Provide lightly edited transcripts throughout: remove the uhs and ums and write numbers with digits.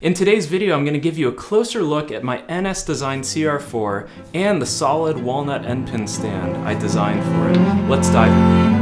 In today's video, I'm going to give you a closer look at my NS designed CR-4 and the solid walnut Endpin stand I designed for it. Let's dive in.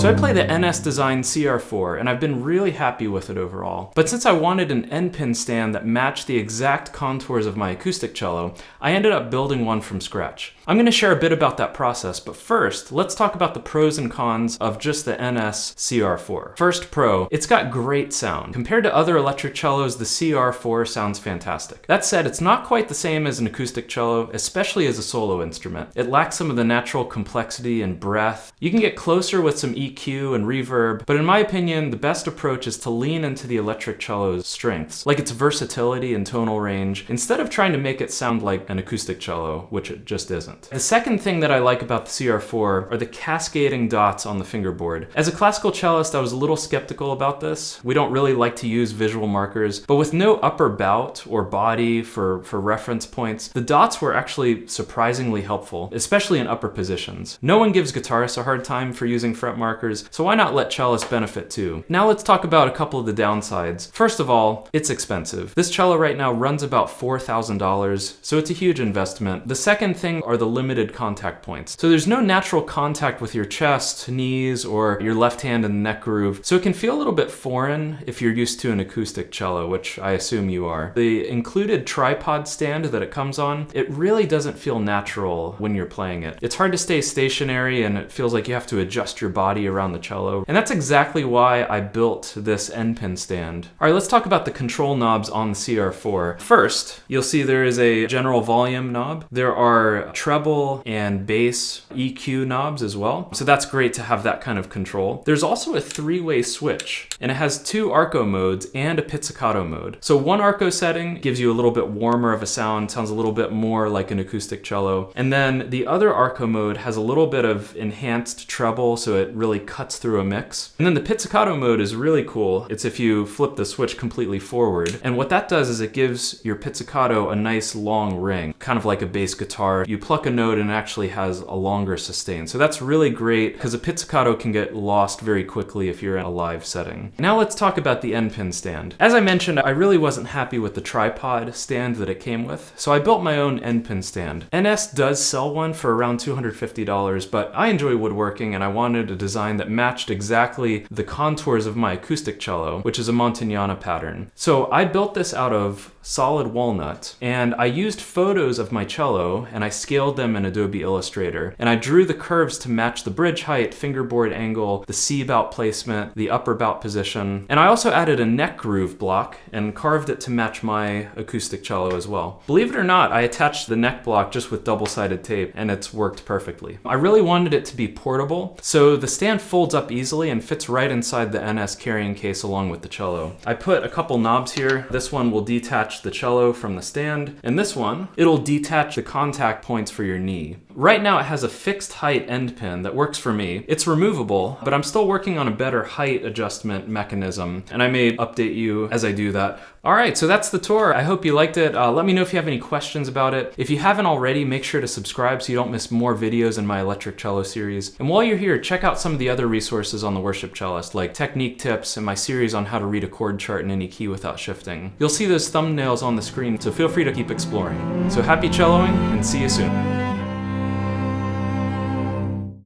So I play the NS designed CR-4 and I've been really happy with it overall. But since I wanted an Endpin stand that matched the exact contours of my acoustic cello, I ended up building one from scratch. I'm going to share a bit about that process, but first, let's talk about the pros and cons of just the NS CR-4. First pro, it's got great sound. Compared to other electric cellos, the CR-4 sounds fantastic. That said, it's not quite the same as an acoustic cello, especially as a solo instrument. It lacks some of the natural complexity and breadth. You can get closer with some EQ and reverb, but in my opinion, the best approach is to lean into the electric cello's strengths, like its versatility and tonal range, instead of trying to make it sound like an acoustic cello, which it just isn't. The second thing that I like about the CR-4 are the cascading dots on the fingerboard. As a classical cellist, I was a little skeptical about this. We don't really like to use visual markers, but with no upper bout or body for reference points, the dots were actually surprisingly helpful, especially in upper positions. No one gives guitarists a hard time for using fret markers, so why not let cellists benefit too? Now let's talk about a couple of the downsides. First of all, it's expensive. This cello right now runs about $4,000, so it's a huge investment. The second thing are the limited contact points. So there's no natural contact with your chest, knees, or your left hand in the neck groove, so it can feel a little bit foreign if you're used to an acoustic cello, which I assume you are. The included tripod stand that it comes on, it really doesn't feel natural when you're playing it. It's hard to stay stationary and it feels like you have to adjust your body around the cello, and that's exactly why I built this Endpin stand. All right, let's talk about the control knobs on the CR-4. First, you'll see there is a general volume knob. There are treble and bass EQ knobs as well. So that's great to have that kind of control. There's also a three-way switch, and it has two arco modes and a pizzicato mode. So one arco setting gives you a little bit warmer of a sound, sounds a little bit more like an acoustic cello. And then the other arco mode has a little bit of enhanced treble, so it really cuts through a mix. And then the pizzicato mode is really cool. It's if you flip the switch completely forward. And what that does is it gives your pizzicato a nice long ring, kind of like a bass guitar. You pluck a note and it actually has a longer sustain. So that's really great because a pizzicato can get lost very quickly if you're in a live setting. Now let's talk about the Endpin stand. As I mentioned, I really wasn't happy with the tripod stand that it came with, so I built my own Endpin stand. NS does sell one for around $250, but I enjoy woodworking and I wanted a design that matched exactly the contours of my acoustic cello, which is a Montagnana pattern. So I built this out of solid walnut, and I used photos of my cello and I scaled them in Adobe Illustrator, and I drew the curves to match the bridge height, fingerboard angle, the C bout placement, the upper bout position, and I also added a neck groove block and carved it to match my acoustic cello as well. Believe it or not, I attached the neck block just with double-sided tape and it's worked perfectly. I really wanted it to be portable, so the stand folds up easily and fits right inside the NS carrying case along with the cello. I put a couple knobs here. This one will detach the cello from the stand, and this one, it'll detach the contact points for your knee. Right now it has a fixed height end pin that works for me. It's removable, but I'm still working on a better height adjustment mechanism, and I may update you as I do that. All right, so that's the tour. I hope you liked it. Let me know if you have any questions about it. If you haven't already, make sure to subscribe so you don't miss more videos in my electric cello series. And while you're here, check out some of the other resources on The Worship Cellist, like technique tips and my series on how to read a chord chart in any key without shifting. You'll see those thumbnails on the screen, so feel free to keep exploring. So happy celloing, and see you soon.